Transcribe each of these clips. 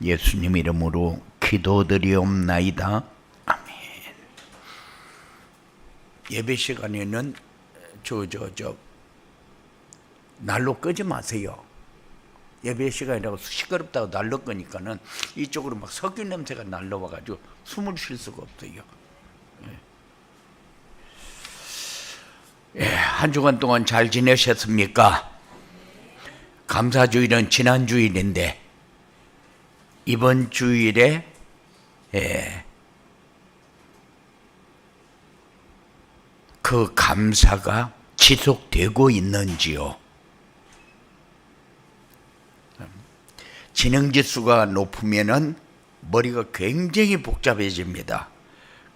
예수님 이름으로 기도드리옵나이다. 아멘. 예배 시간에는 난로 끄지 마세요. 예배 시간이라고 시끄럽다고 난로 끄니까는 이쪽으로 막 석유 냄새가 날라와가지고 숨을 쉴 수가 없어요. 한 주간 동안 잘 지내셨습니까? 감사주일은 지난 주일인데 이번 주일에 그 감사가 지속되고 있는지요? 지능지수가 높으면은 머리가 굉장히 복잡해집니다.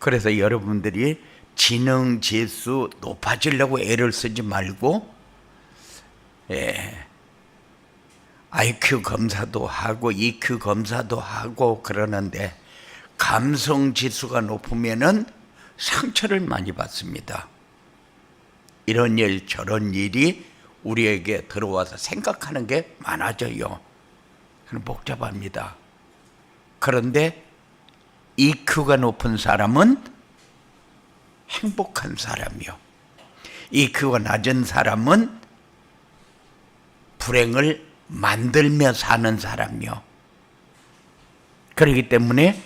그래서 여러분들이 지능지수 높아지려고 애를 쓰지 말고 IQ 검사도 하고 EQ 검사도 하고 그러는데 감성지수가 높으면은 상처를 많이 받습니다. 이런 일 저런 일이 우리에게 들어와서 생각하는 게 많아져요. 복잡합니다. 그런데 EQ가 높은 사람은 행복한 사람이요, EQ가 낮은 사람은 불행을 만들며 사는 사람이요. 그렇기 때문에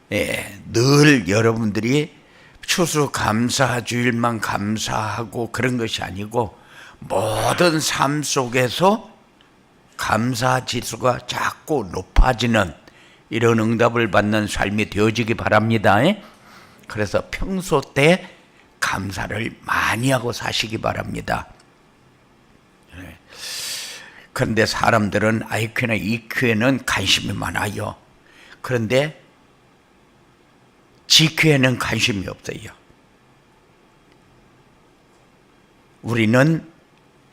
늘 여러분들이 추수감사주일만 감사하고 그런 것이 아니고 모든 삶 속에서 감사지수가 자꾸 높아지는 이런 응답을 받는 삶이 되어지기 바랍니다. 그래서 평소 때 감사를 많이 하고 사시기 바랍니다. 그런데 사람들은 IQ나 EQ에는 관심이 많아요. 그런데 GQ에는 관심이 없어요. 우리는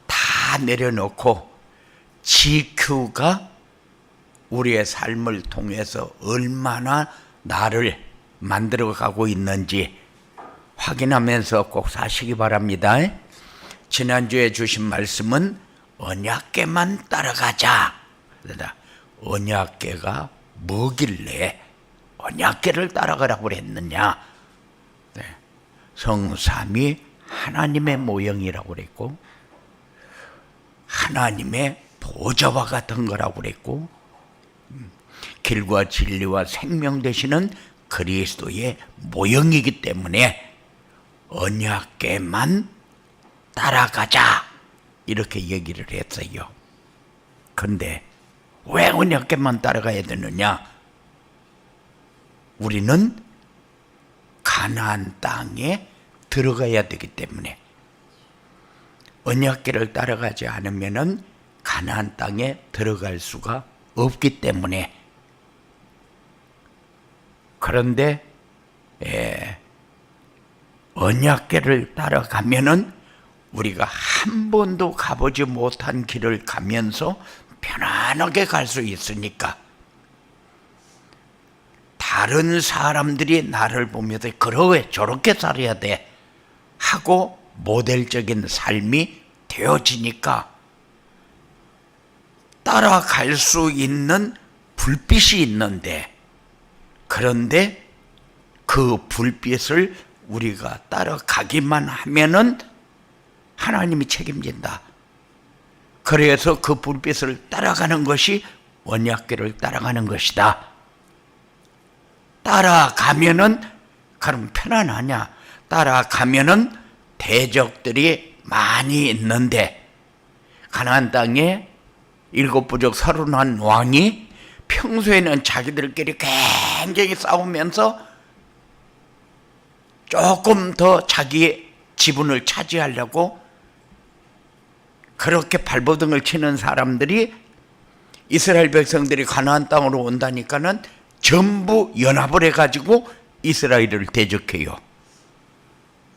다 내려놓고 GQ가 우리의 삶을 통해서 얼마나 나를 만들어가고 있는지 확인하면서 꼭 사시기 바랍니다. 지난주에 주신 말씀은 언약궤만 따라가자. 언약궤가 뭐길래 언약궤를 따라가라고 그랬느냐? 성삼위 하나님의 모형이라고 그랬고 하나님의 보좌와 같은 거라고 그랬고 길과 진리와 생명 되시는 그리스도의 모형이기 때문에 언약궤만 따라가자 이렇게 얘기를 했어요. 그런데 왜 언약궤만 따라가야 되느냐? 우리는 가나안 땅에 들어가야 되기 때문에 언약궤를 따라가지 않으면은 가나안 땅에 들어갈 수가 없기 때문에. 그런데 언약궤를 따라가면은 우리가 한 번도 가보지 못한 길을 가면서 편안하게 갈 수 있으니까 다른 사람들이 나를 보면서 그러게 저렇게 살아야 돼 하고 모델적인 삶이 되어지니까 따라갈 수 있는 불빛이 있는데, 그런데 그 불빛을 우리가 따라가기만 하면은 하나님이 책임진다. 그래서 그 불빛을 따라가는 것이 언약궤를 따라가는 것이다. 따라가면은 그럼 편안하냐? 따라가면은 대적들이 많이 있는데 가나안 땅에 7부족 31왕이 평소에는 자기들끼리 굉장히 싸우면서 조금 더 자기의 지분을 차지하려고 그렇게 발버둥을 치는 사람들이 이스라엘 백성들이 가나안 땅으로 온다니까는 전부 연합을 해가지고 이스라엘을 대적해요.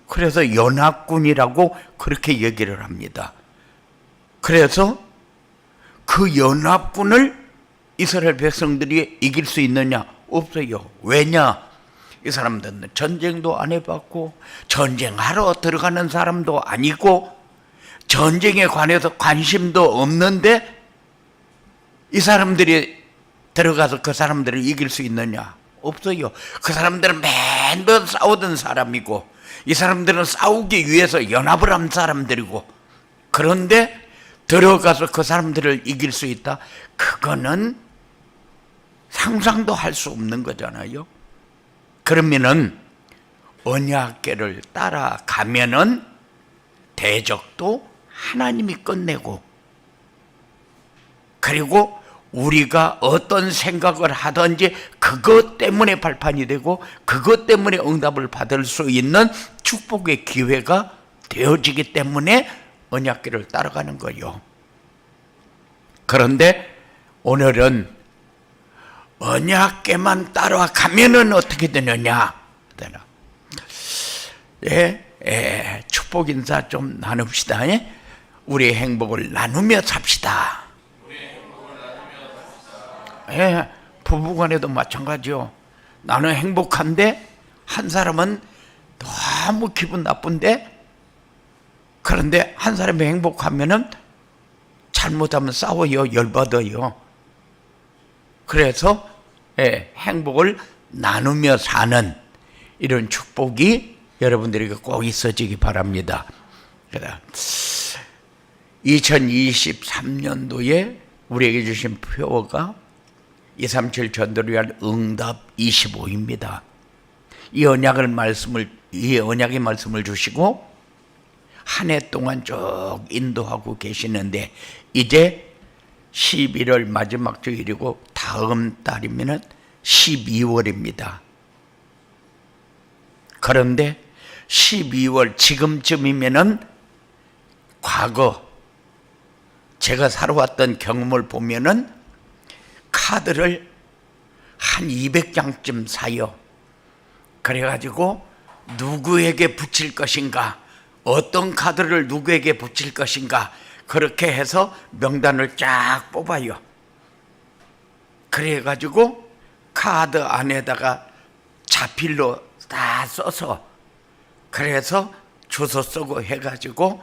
그래서 연합군이라고 그렇게 얘기를 합니다. 그래서 그 연합군을 이스라엘 백성들이 이길 수 있느냐? 없어요. 왜냐? 이 사람들은 전쟁도 안 해봤고 전쟁하러 들어가는 사람도 아니고 전쟁에 관해서 관심도 없는데 이 사람들이 들어가서 그 사람들을 이길 수 있느냐? 없어요. 그 사람들은 맨날 싸우던 사람이고 이 사람들은 싸우기 위해서 연합을 한 사람들이고, 그런데 들어가서 그 사람들을 이길 수 있다? 그거는 상상도 할 수 없는 거잖아요. 그러면은 언약궤를 따라가면은 대적도 하나님이 끝내고, 그리고 우리가 어떤 생각을 하든지 그것 때문에 발판이 되고 그것 때문에 응답을 받을 수 있는 축복의 기회가 되어지기 때문에 언약궤를 따라가는 거예요. 그런데 오늘은 언약궤만 따라가면은 어떻게 되느냐? 축복 인사 좀 나눕시다. 우리의 행복을 나누며 삽시다. 부부간에도 마찬가지요. 나는 행복한데 한 사람은 너무 기분 나쁜데, 그런데 한 사람이 행복하면은 잘못하면 싸워요, 열받아요. 그래서 행복을 나누며 사는 이런 축복이 여러분들에게 꼭 있어지기 바랍니다. 2023년도에 우리에게 주신 표어가 237 전도를 위한 응답 25입니다. 이 언약의 말씀을 주시고 한 해 동안 쭉 인도하고 계시는데, 이제 11월 마지막 주일이고 다음 달이면 12월입니다. 그런데 12월 지금쯤이면은 과거 제가 살아왔던 경험을 보면은 카드를 한 200장쯤 사요. 그래가지고 누구에게 붙일 것인가, 어떤 카드를 누구에게 붙일 것인가, 그렇게 해서 명단을 쫙 뽑아요. 그래가지고 카드 안에다가 자필로 다 써서, 그래서 주소 쓰고 해가지고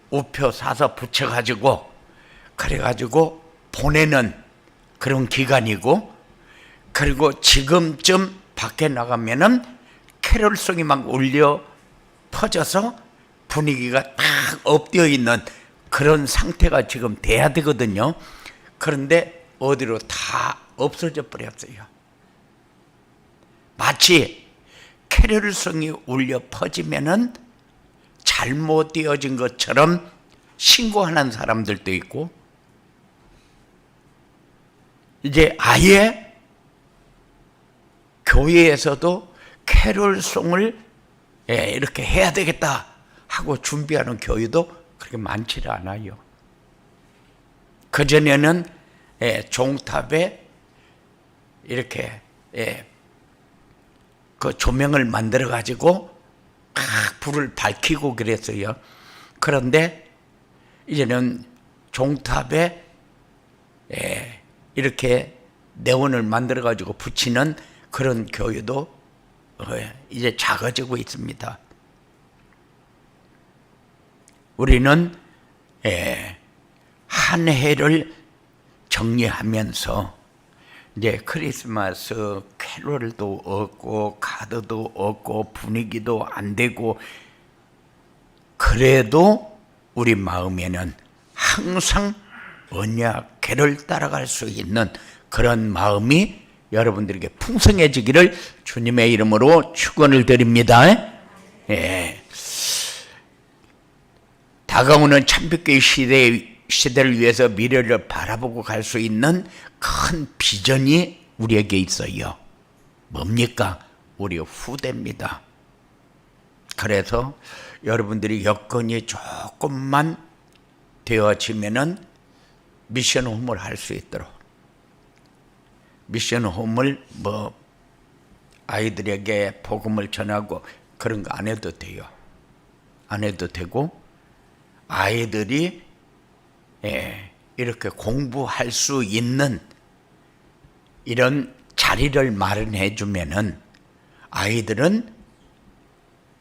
우표 사서 붙여가지고 그래가지고 보내는 그런 기간이고, 그리고 지금쯤 밖에 나가면은 캐롤송이 막 울려 퍼져서 분위기가 딱 엎드려 있는 그런 상태가 지금 돼야 되거든요. 그런데 어디로 다 없어져 버렸어요. 마치 캐롤송이 울려 퍼지면은 잘못되어진 것처럼 신고하는 사람들도 있고, 이제 아예 교회에서도 캐롤송을 이렇게 해야 되겠다 하고 준비하는 교회도 그렇게 많지를 않아요. 그전에는 종탑에 이렇게 그 조명을 만들어 가지고 불을 밝히고 그랬어요. 그런데 이제는 종탑에 이렇게 네온을 만들어 가지고 붙이는 그런 교회도 이제 작아지고 있습니다. 우리는 한 해를 정리하면서 이제 크리스마스 캐롤도 없고 카드도 없고 분위기도 안 되고, 그래도 우리 마음에는 항상 언약궤를 따라갈 수 있는 그런 마음이 여러분들에게 풍성해지기를 주님의 이름으로 축원을 드립니다. 다가오는 참빛교회 시대를 위해서 미래를 바라보고 갈 수 있는 큰 비전이 우리에게 있어요. 뭡니까? 우리 후대입니다. 그래서 여러분들이 여건이 조금만 되어지면은 미션 홈을 할 수 있도록, 미션 홈을 아이들에게 복음을 전하고 그런 거 안 해도 돼요. 안 해도 되고, 아이들이 이렇게 공부할 수 있는 이런 자리를 마련해 주면은 아이들은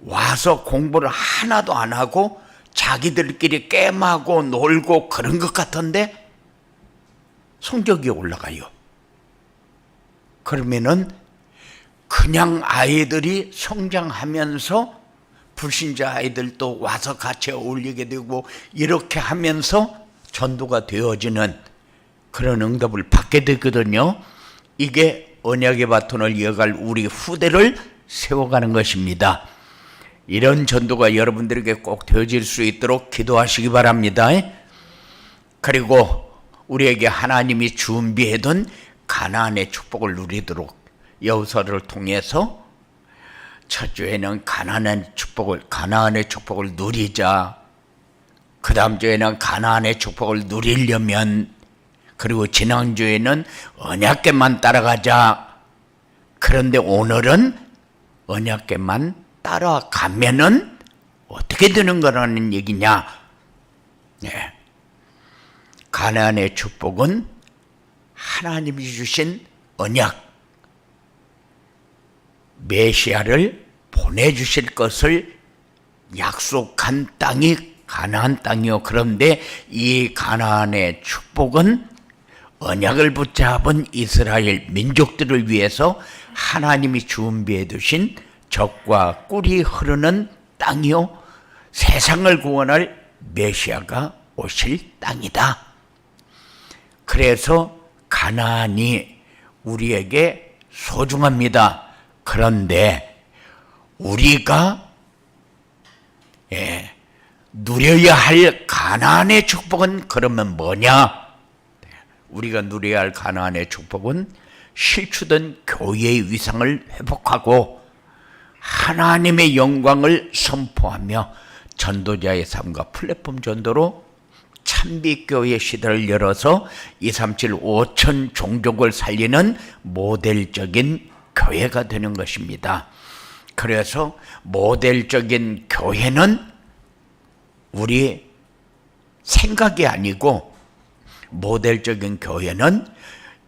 와서 공부를 하나도 안 하고 자기들끼리 게임하고 놀고 그런 것 같은데 성적이 올라가요. 그러면은 그냥 아이들이 성장하면서 불신자 아이들도 와서 같이 어울리게 되고 이렇게 하면서 전도가 되어지는 그런 응답을 받게 되거든요. 이게 언약의 바톤을 이어갈 우리 후대를 세워가는 것입니다. 이런 전도가 여러분들에게 꼭 되어질 수 있도록 기도하시기 바랍니다. 그리고 우리에게 하나님이 준비해둔 가나안의 축복을 누리도록 여호수아를 통해서 첫 주에는 가나안의 축복을 누리자. 그 다음 주에는 가나안의 축복을 누리려면, 그리고 지난주에는 언약궤만 따라가자. 그런데 오늘은 언약궤만 따라가면은 어떻게 되는 거라는 얘기냐? 네. 가나안의 축복은 하나님이 주신 언약, 메시아를 보내주실 것을 약속한 땅이 가나안 땅이요. 그런데 이 가나안의 축복은 언약을 붙잡은 이스라엘 민족들을 위해서 하나님이 준비해 두신 젖과 꿀이 흐르는 땅이요, 세상을 구원할 메시아가 오실 땅이다. 그래서 가나안이 우리에게 소중합니다. 그런데 우리가 누려야 할 가나안의 축복은 그러면 뭐냐? 우리가 누려야 할 가나안의 축복은 실추된 교회의 위상을 회복하고 하나님의 영광을 선포하며 전도자의 삶과 플랫폼 전도로 참빛교회 시대를 열어서 237 5천 종족을 살리는 모델적인 교회가 되는 것입니다. 그래서 모델적인 교회는 우리 생각이 아니고, 모델적인 교회는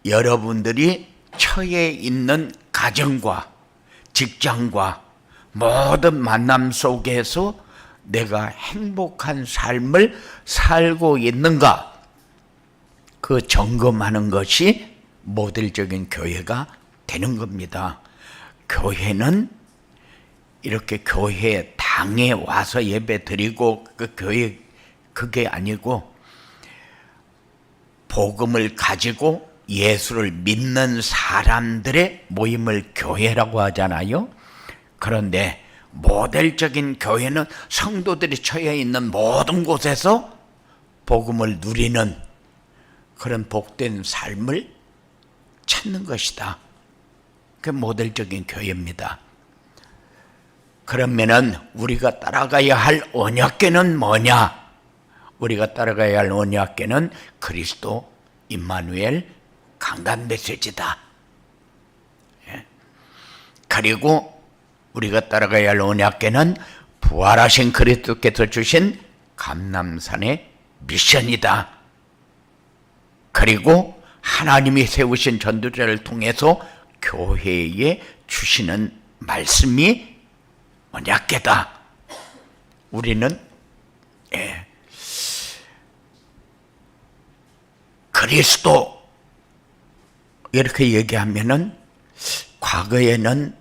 여러분들이 처해 있는 가정과 직장과 모든 만남 속에서 내가 행복한 삶을 살고 있는가, 그 점검하는 것이 모델적인 교회가 되는 겁니다. 교회는 이렇게 교회 당에 와서 예배 드리고 그 교회, 그게 아니고 복음을 가지고 예수를 믿는 사람들의 모임을 교회라고 하잖아요. 그런데 모델적인 교회는 성도들이 처해 있는 모든 곳에서 복음을 누리는 그런 복된 삶을 찾는 것이다. 그 모델적인 교회입니다. 그러면은 우리가 따라가야 할 언약궤는 뭐냐? 우리가 따라가야 할 언약궤는 그리스도 임마누엘 강단 메시지다. 그리고 우리가 따라가야 할 언약궤는 부활하신 그리스도께서 주신 감람산의 미션이다. 그리고 하나님이 세우신 전도자를 통해서 교회에 주시는 말씀이 언약궤다. 우리는 그리스도 이렇게 얘기하면은, 과거에는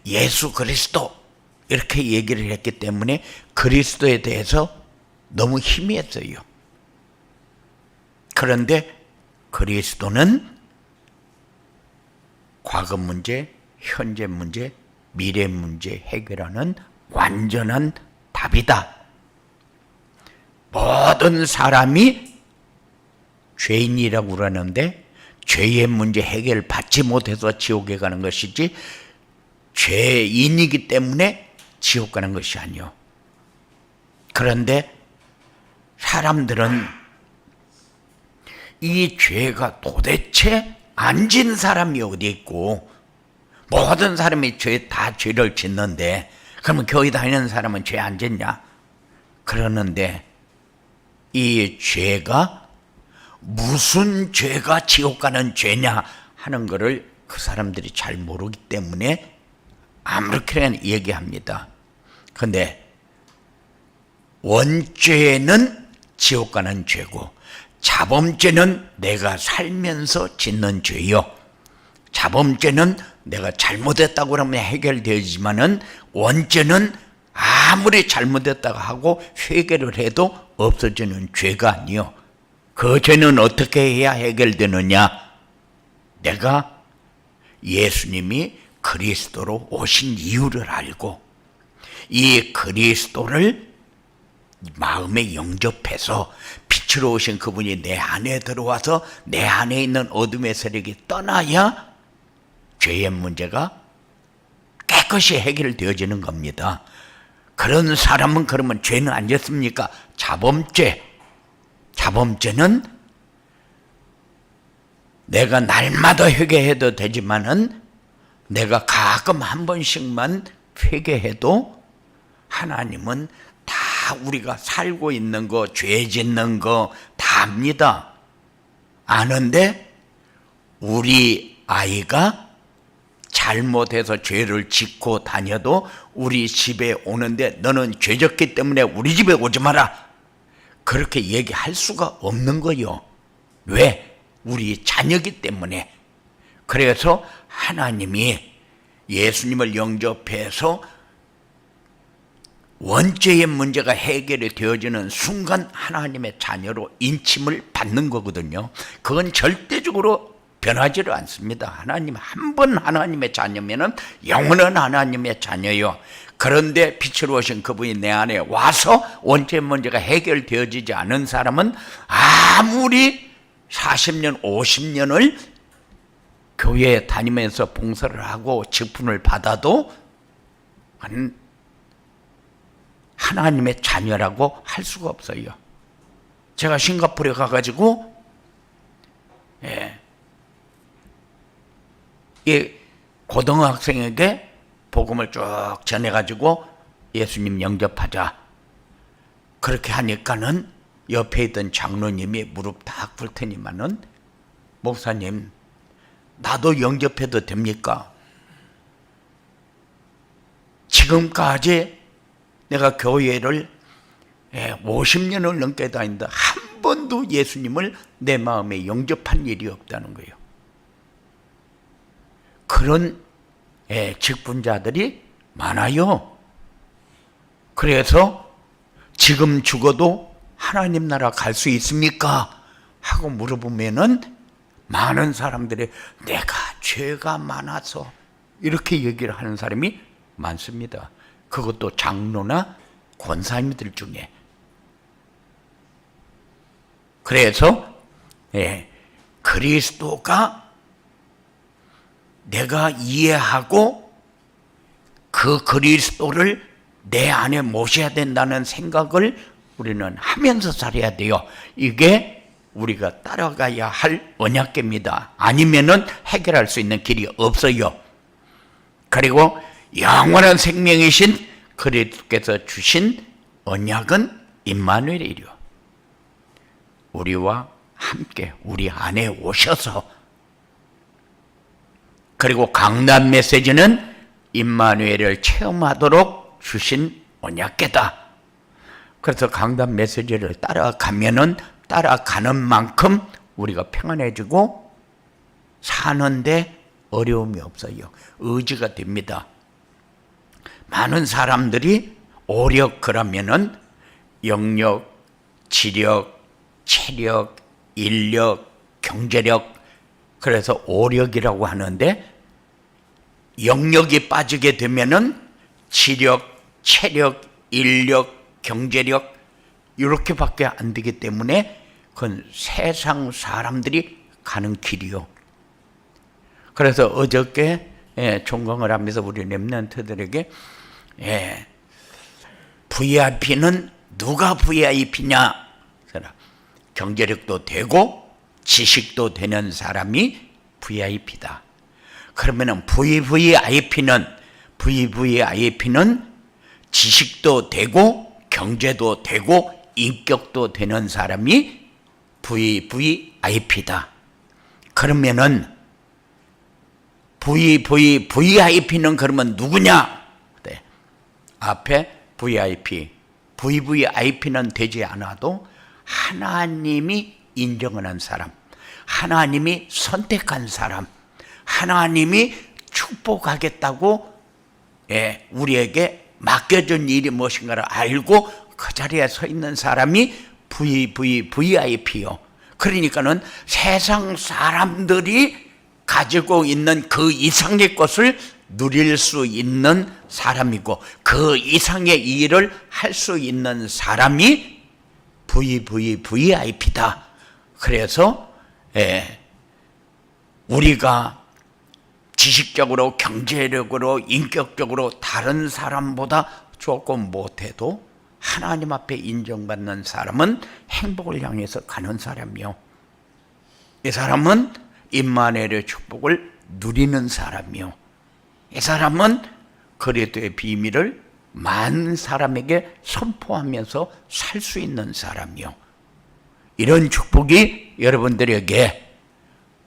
예수 그리스도 이렇게 얘기를 했기 때문에 그리스도에 대해서 너무 희미했어요. 그런데 그리스도는 과거 문제, 현재 문제, 미래 문제 해결하는 완전한 답이다. 모든 사람이 죄인이라고 그러는데 죄의 문제 해결받지 못해서 지옥에 가는 것이지, 죄인이기 때문에 지옥 가는 것이 아니요. 그런데 사람들은 이 죄가 도대체 안 진 사람이 어디 있고, 모든 사람이 다 죄를 짓는데 그러면 교회 다니는 사람은 죄 안 짓냐? 그러는데 이 죄가 무슨 죄가 지옥 가는 죄냐 하는 것을 그 사람들이 잘 모르기 때문에 아무렇게나 얘기합니다. 그런데 원죄는 지옥 가는 죄고 자범죄는 내가 살면서 짓는 죄요. 자범죄는 내가 잘못했다고 그러면 해결되지만은 원죄는 아무리 잘못했다고 하고 회개를 해도 없어지는 죄가 아니요. 그 죄는 어떻게 해야 해결되느냐? 내가 예수님이 그리스도로 오신 이유를 알고 이 그리스도를 마음에 영접해서 빛으로 오신 그분이 내 안에 들어와서 내 안에 있는 어둠의 세력이 떠나야 죄의 문제가 깨끗이 해결되어지는 겁니다. 그런 사람은 그러면 죄는 안 졌습니까? 자범죄는 내가 날마다 회개해도 되지만은 내가 가끔 한 번씩만 회개해도 하나님은 다 우리가 살고 있는 거, 죄 짓는 거 다 압니다. 아는데 우리 아이가 잘못해서 죄를 짓고 다녀도 우리 집에 오는데 너는 죄 졌기 때문에 우리 집에 오지 마라. 그렇게 얘기할 수가 없는 거요. 왜? 우리 자녀이기 때문에. 그래서 하나님이 예수님을 영접해서 원죄의 문제가 해결이 되어지는 순간 하나님의 자녀로 인침을 받는 거거든요. 그건 절대적으로 변하지를 않습니다. 하나님 한 번 하나님의 자녀면은 영원한 하나님의 자녀요. 그런데 빛으로 오신 그분이 내 안에 와서 원죄 문제가 해결되어지지 않은 사람은 아무리 40년, 50년을 교회에 다니면서 봉사를 하고 직분을 받아도 하나님의 자녀라고 할 수가 없어요. 제가 싱가포르에 가가지고 이 고등학생에게 복음을 쭉 전해가지고 예수님 영접하자. 그렇게 하니까는 옆에 있던 장로님이 무릎 딱 꿇더니만은 목사님, 나도 영접해도 됩니까? 지금까지 내가 교회를 50년을 넘게 다닌다. 한 번도 예수님을 내 마음에 영접한 일이 없다는 거예요. 그런 직분자들이 많아요. 그래서 지금 죽어도 하나님 나라 갈 수 있습니까? 하고 물어보면은 많은 사람들이 내가 죄가 많아서 이렇게 얘기를 하는 사람이 많습니다. 그것도 장로나 권사님들 중에. 그래서 그리스도가 내가 이해하고 그 그리스도를 내 안에 모셔야 된다는 생각을 우리는 하면서 살아야 돼요. 이게 우리가 따라가야 할 언약궤입니다. 아니면은 해결할 수 있는 길이 없어요. 그리고 영원한 생명이신 그리스도께서 주신 언약은 임마누엘이요. 우리와 함께 우리 안에 오셔서, 그리고 강단 메시지는 임마누엘을 체험하도록 주신 언약궤다. 그래서 강단 메시지를 따라가면은 따라가는 만큼 우리가 평안해지고 사는데 어려움이 없어요. 의지가 됩니다. 많은 사람들이 오력 그러면은 영력, 지력, 체력, 인력, 경제력, 그래서 오력이라고 하는데 영력이 빠지게 되면은 지력, 체력, 인력, 경제력 이렇게밖에 안 되기 때문에 그건 세상 사람들이 가는 길이요. 그래서 어저께 종강을 하면서 우리 렘넌트들에게 VIP는 누가 VIP냐? 경제력도 되고 지식도 되는 사람이 VIP다. 그러면은 VVIP는 지식도 되고 경제도 되고 인격도 되는 사람이 VVIP다. 그러면은 VVIP는 그러면 누구냐? 네. 앞에 VVIP는 되지 않아도 하나님이 인정하는 사람, 하나님이 선택한 사람, 하나님이 축복하겠다고 우리에게 맡겨준 일이 무엇인가를 알고 그 자리에 서 있는 사람이 VVVIP요. 그러니까는 세상 사람들이 가지고 있는 그 이상의 것을 누릴 수 있는 사람이고 그 이상의 일을 할 수 있는 사람이 VVVIP다. 그래서 우리가 지식적으로, 경제력으로, 인격적으로 다른 사람보다 조금 못해도 하나님 앞에 인정받는 사람은 행복을 향해서 가는 사람이요. 이 사람은 임마누엘의 축복을 누리는 사람이요. 이 사람은 그리스도의 비밀을 많은 사람에게 선포하면서 살 수 있는 사람이요. 이런 축복이 여러분들에게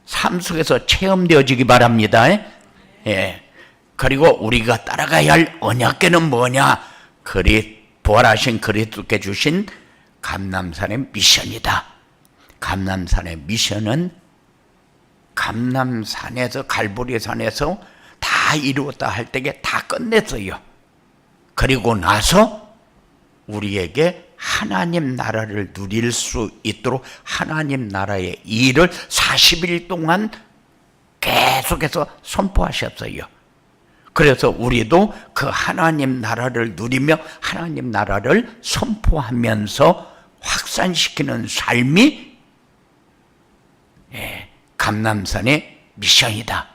삶 속에서 체험되어지기 바랍니다. 그리고 우리가 따라가야 할 언약궤는 뭐냐? 부활하신 그리스도께 주신 감람산의 미션이다. 감람산의 미션은 감람산에서, 갈보리 산에서 다 이루었다 할 때에 다 끝냈어요. 그리고 나서 우리에게 하나님 나라를 누릴 수 있도록 하나님 나라의 일을 40일 동안 계속해서 선포하셨어요. 그래서 우리도 그 하나님 나라를 누리며 하나님 나라를 선포하면서 확산시키는 삶이 감람산의 미션이다.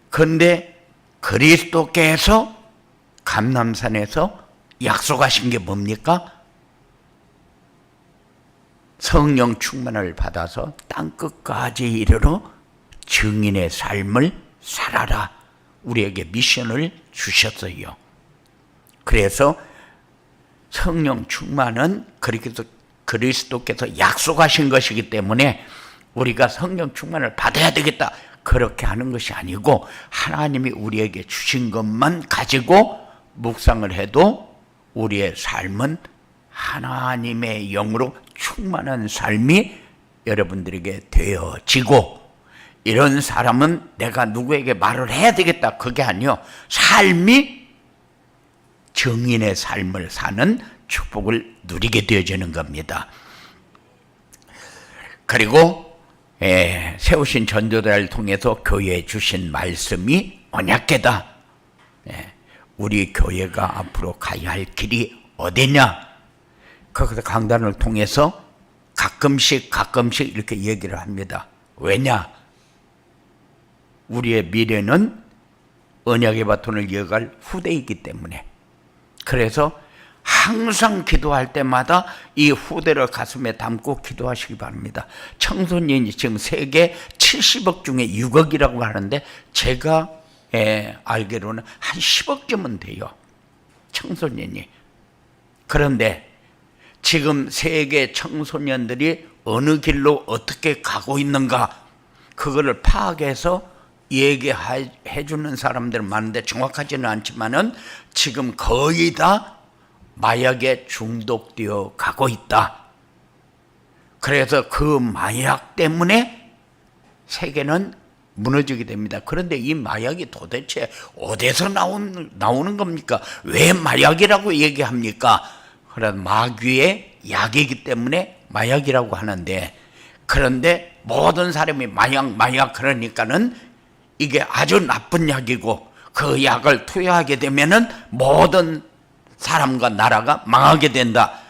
그런데 그리스도께서 감람산에서 약속하신 게 뭡니까? 성령 충만을 받아서 땅끝까지 이르러 증인의 삶을 살아라. 우리에게 미션을 주셨어요. 그래서 성령 충만은 그리스도께서 약속하신 것이기 때문에 우리가 성령 충만을 받아야 되겠다, 그렇게 하는 것이 아니고 하나님이 우리에게 주신 것만 가지고 묵상을 해도 우리의 삶은 하나님의 영으로 충만한 삶이 여러분들에게 되어지고, 이런 사람은 내가 누구에게 말을 해야 되겠다, 그게 아니요, 삶이 증인의 삶을 사는 축복을 누리게 되어지는 겁니다. 그리고 세우신 전도자를 통해서 교회에 주신 말씀이 언약궤다. 우리 교회가 앞으로 가야 할 길이 어디냐? 거기서 강단을 통해서 가끔씩 이렇게 얘기를 합니다. 왜냐? 우리의 미래는 언약의 바톤을 이어갈 후대이기 때문에. 그래서 항상 기도할 때마다 이 후대를 가슴에 담고 기도하시기 바랍니다. 청소년이 지금 세계 70억 중에 6억이라고 하는데 제가 알기로는 한 10억쯤은 돼요, 청소년이. 그런데 지금 세계 청소년들이 어느 길로 어떻게 가고 있는가, 그거를 파악해서 얘기해 주는 사람들 많은데 정확하지는 않지만은 지금 거의 다 마약에 중독되어 가고 있다. 그래서 그 마약 때문에 세계는 무너지게 됩니다. 그런데 이 마약이 도대체 어디서 나오는 겁니까? 왜 마약이라고 얘기합니까? 그래서 마귀의 약이기 때문에 마약이라고 하는데, 그런데 모든 사람이 마약 그러니까는 이게 아주 나쁜 약이고 그 약을 투여하게 되면은 모든 사람과 나라가 망하게 된다,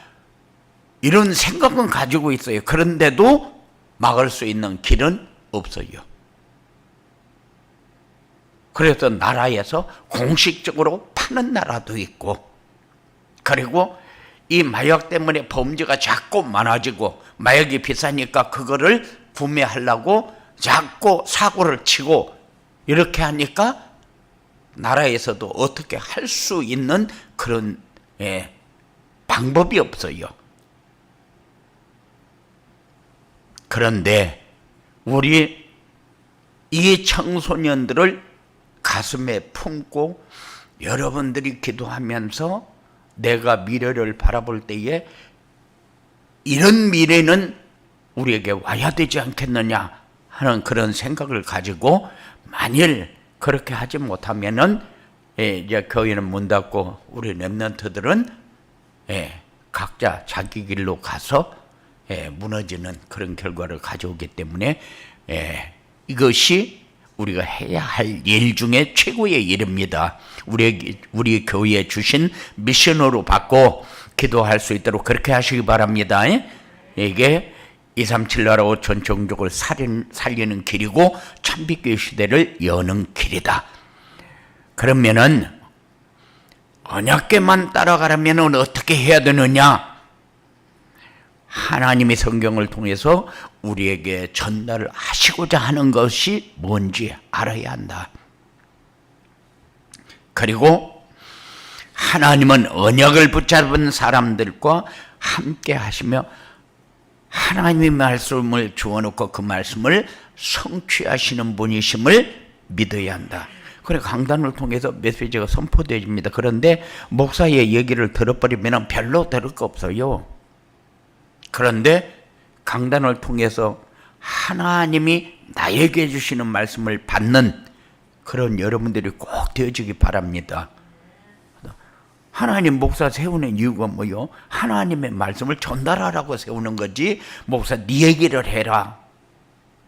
이런 생각은 가지고 있어요. 그런데도 막을 수 있는 길은 없어요. 그래서 나라에서 공식적으로 파는 나라도 있고, 그리고 이 마약 때문에 범죄가 자꾸 많아지고, 마약이 비싸니까 그거를 구매하려고 자꾸 사고를 치고, 이렇게 하니까 나라에서도 어떻게 할 수 있는 그런 방법이 없어요. 그런데 우리 이 청소년들을 가슴에 품고 여러분들이 기도하면서 내가 미래를 바라볼 때에 이런 미래는 우리에게 와야 되지 않겠느냐 하는 그런 생각을 가지고, 만일 그렇게 하지 못하면은 이제 교회는 문 닫고 우리 렘넌트들은 각자 자기 길로 가서 무너지는 그런 결과를 가져오기 때문에 이것이 우리가 해야 할 일 중에 최고의 일입니다. 우리 교회에 주신 미션으로 받고 기도할 수 있도록 그렇게 하시기 바랍니다. 이게 237 나라 5천 종족을 살리는 길이고 참빛교회 시대를 여는 길이다. 그러면은 언약궤만 따라가려면 어떻게 해야 되느냐? 하나님이 성경을 통해서 우리에게 전달을 하시고자 하는 것이 뭔지 알아야 한다. 그리고 하나님은 언약을 붙잡은 사람들과 함께 하시며 하나님의 말씀을 주어놓고 그 말씀을 성취하시는 분이심을 믿어야 한다. 그래, 강단을 통해서 메시지가 선포되어집니다. 그런데 목사의 얘기를 들어버리면 별로 들을 거 없어요. 그런데 강단을 통해서 하나님이 나에게 주시는 말씀을 받는 그런 여러분들이 꼭 되어지기 바랍니다. 하나님 목사 세우는 이유가 뭐요? 하나님의 말씀을 전달하라고 세우는 거지, 목사 네 얘기를 해라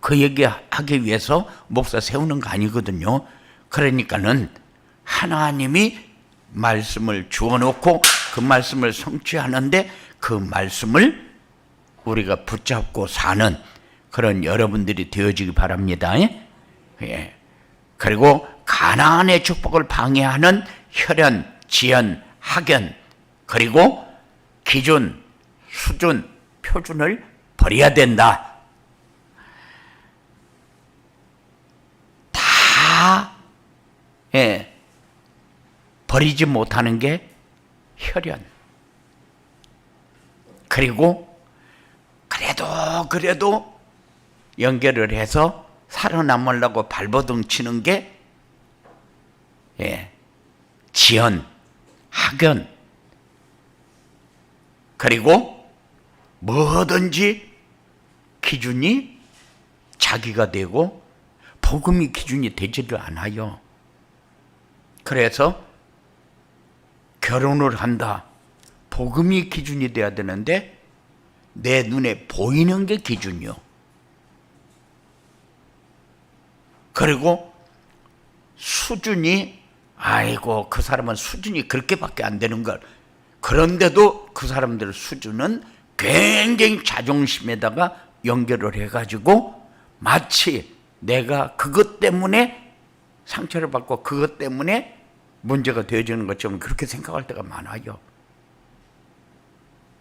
그 얘기 하기 위해서 목사 세우는 거 아니거든요. 그러니까는 하나님이 말씀을 주어놓고 그 말씀을 성취하는데 그 말씀을 우리가 붙잡고 사는 그런 여러분들이 되어지기 바랍니다. 그리고 가나안의 축복을 방해하는 혈연, 지연, 학연, 그리고 기준, 수준, 표준을 버려야 된다. 다 버리지 못하는 게 혈연. 그리고 그래도 연결을 해서 살아남으려고 발버둥 치는 게 지연, 학연. 그리고 뭐든지 기준이 자기가 되고 복음이 기준이 되지를 않아요. 그래서 결혼을 한다. 복음이 기준이 돼야 되는데 내 눈에 보이는 게 기준이요. 그리고 수준이, 아이고 그 사람은 수준이 그렇게밖에 안 되는 걸. 그런데도 그 사람들 수준은 굉장히 자존심에다가 연결을 해가지고 마치 내가 그것 때문에 상처를 받고 그것 때문에 문제가 되어지는 것처럼 그렇게 생각할 때가 많아요.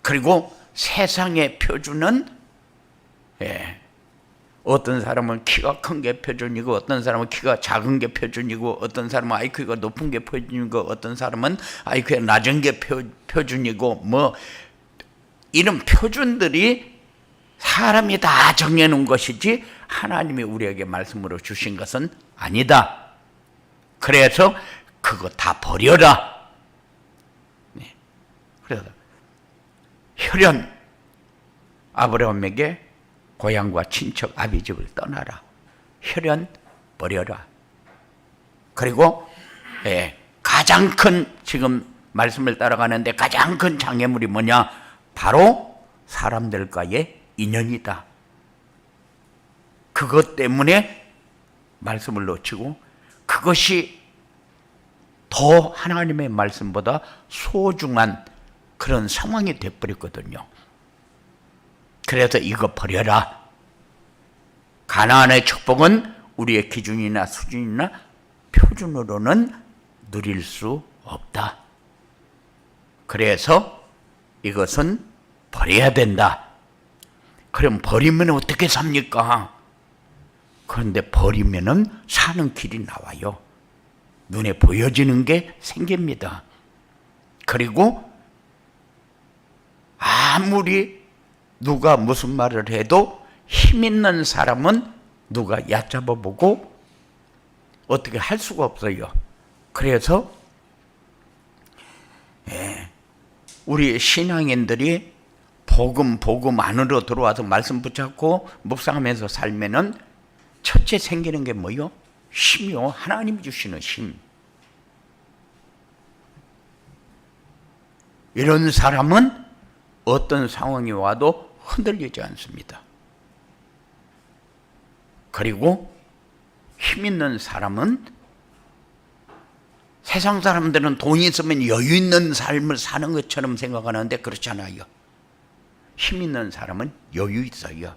그리고 세상의 표준은 어떤 사람은 키가 큰 게 표준이고 어떤 사람은 키가 작은 게 표준이고 어떤 사람은 IQ가 높은 게 표준이고 어떤 사람은 IQ가 낮은 게 표준이고 뭐 이런 표준들이 사람이 다 정해놓은 것이지 하나님이 우리에게 말씀으로 주신 것은 아니다. 그래서 그거 다 버려라. 그래서 혈연, 아브라함에게 고향과 친척 아비집을 떠나라. 혈연 버려라. 그리고 가장 큰, 지금 말씀을 따라가는데 가장 큰 장애물이 뭐냐? 바로 사람들과의 인연이다. 그것 때문에 말씀을 놓치고 그것이 더 하나님의 말씀보다 소중한 그런 상황이 돼버렸거든요. 그래서 이거 버려라. 가나안의 축복은 우리의 기준이나 수준이나 표준으로는 누릴 수 없다. 그래서 이것은 버려야 된다. 그럼 버리면 어떻게 삽니까? 그런데 버리면은 사는 길이 나와요. 눈에 보여지는 게 생깁니다. 그리고 아무리 누가 무슨 말을 해도 힘 있는 사람은 누가 얕잡아 보고 어떻게 할 수가 없어요. 그래서 우리 신앙인들이 복음 안으로 들어와서 말씀 붙잡고 묵상하면서 살면은 첫째 생기는 게 뭐요? 힘이요. 하나님이 주시는 힘. 이런 사람은 어떤 상황이 와도 흔들리지 않습니다. 그리고 힘 있는 사람은, 세상 사람들은 돈이 있으면 여유 있는 삶을 사는 것처럼 생각하는데 그렇잖아요. 힘 있는 사람은 여유 있어요.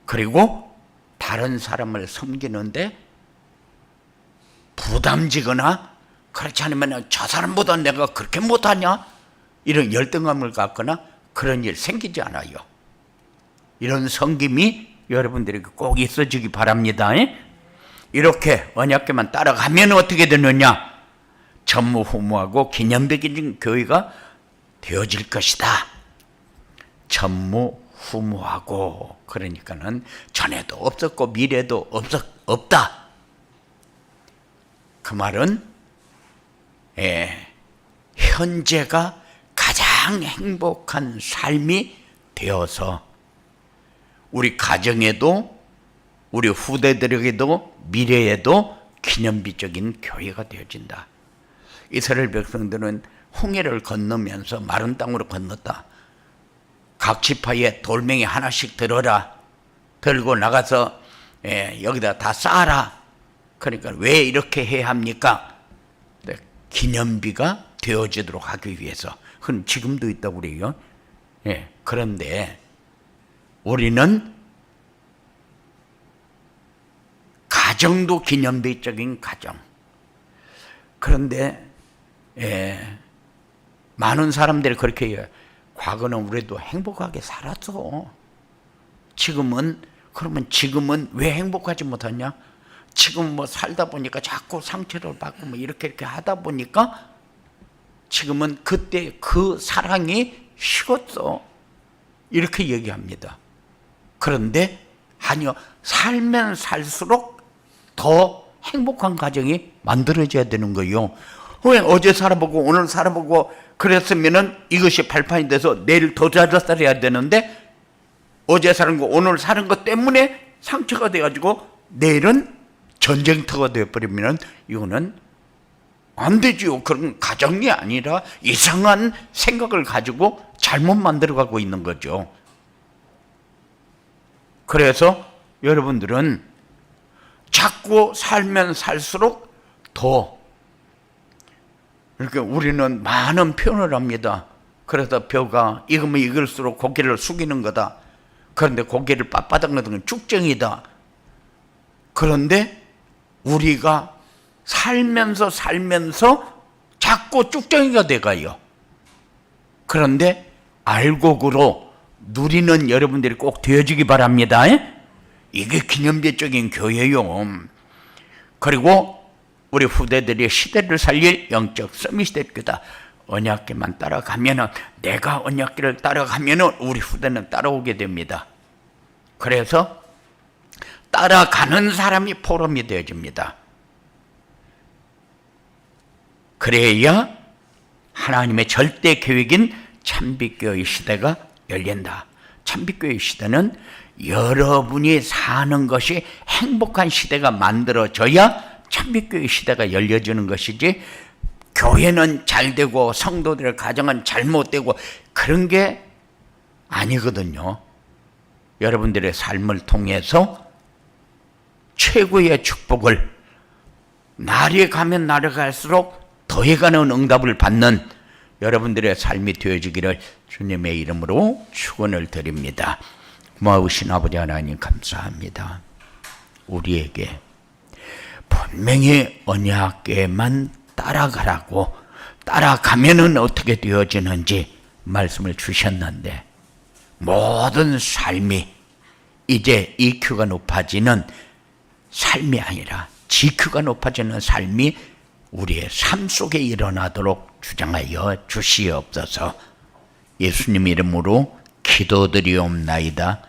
그리고 다른 사람을 섬기는데 부담지거나 그렇지 않으면 저 사람보다 내가 그렇게 못하냐? 이런 열등감을 갖거나 그런 일 생기지 않아요. 이런 섬김이 여러분들에게 꼭 있어지기 바랍니다. 이렇게 언약궤만 따라가면 어떻게 되느냐? 전무후무하고 기념비적인 교회가 되어질 것이다. 전무후무하고, 그러니까는 전에도 없었고 미래도 없다. 그 말은 현재가 가장 행복한 삶이 되어서 우리 가정에도 우리 후대들에게도 미래에도 기념비적인 교회가 되어진다. 이스라엘 백성들은 홍해를 건너면서 마른 땅으로 건넜다. 각 지파에 돌멩이 하나씩 들어라. 들고 나가서 여기다 다 쌓아라. 그러니까 왜 이렇게 해야 합니까? 기념비가 되어지도록 하기 위해서. 그럼 지금도 있다고 그래요. 그런데 우리는 가정도 기념비적인 가정. 그런데 많은 사람들이 그렇게 해요. 과거는 우리도 행복하게 살았어. 그러면 지금은 왜 행복하지 못하냐? 지금 뭐 살다 보니까 자꾸 상처를 받고 뭐 이렇게 하다 보니까 지금은 그때 그 사랑이 식었어. 이렇게 얘기합니다. 그런데 아니요, 살면 살수록 더 행복한 가정이 만들어져야 되는 거예요. 왜 어제 살아보고 오늘 살아보고 그랬으면은 이것이 발판이 돼서 내일 더 잘 살아야 되는데, 어제 사는 거 오늘 사는 것 때문에 상처가 돼가지고 내일은 전쟁터가 되어버리면 이거는 안 되죠. 그런 가정이 아니라 이상한 생각을 가지고 잘못 만들어가고 있는 거죠. 그래서 여러분들은 자꾸 살면 살수록 더, 이렇게 우리는 많은 표현을 합니다. 그래서 벼가 익으면 익을수록 고개를 숙이는 거다. 그런데 고개를 빳빳한 것은 쭉정이다. 그런데 우리가 살면서 자꾸 쭉정이가 돼가요. 그런데 알곡으로 누리는 여러분들이 꼭 되어지기 바랍니다. 이게 기념비적인 교회요. 그리고 우리 후대들이 시대를 살릴 영적 서밋시대교다. 언약궤만 따라가면은, 내가 언약궤를 따라가면은 우리 후대는 따라오게 됩니다. 그래서 따라가는 사람이 포럼이 되어집니다. 그래야 하나님의 절대 계획인 참빛교회 시대가 열린다. 참빛교회 시대는 여러분이 사는 것이 행복한 시대가 만들어져야 참빛교회 시대가 열려지는 것이지, 교회는 잘되고 성도들의 가정은 잘못되고 그런 게 아니거든요. 여러분들의 삶을 통해서 최고의 축복을 날이 가면 날이 갈수록 더해가는 응답을 받는 여러분들의 삶이 되어지기를 주님의 이름으로 축원을 드립니다. 고마우신 아버지 하나님 감사합니다. 우리에게 분명히 언약궤만 따라가라고, 따라가면은 어떻게 되어지는지 말씀을 주셨는데, 모든 삶이 이제 EQ가 높아지는 삶이 아니라 GQ가 높아지는 삶이 우리의 삶 속에 일어나도록 주장하여 주시옵소서. 예수님 이름으로 기도드리옵나이다.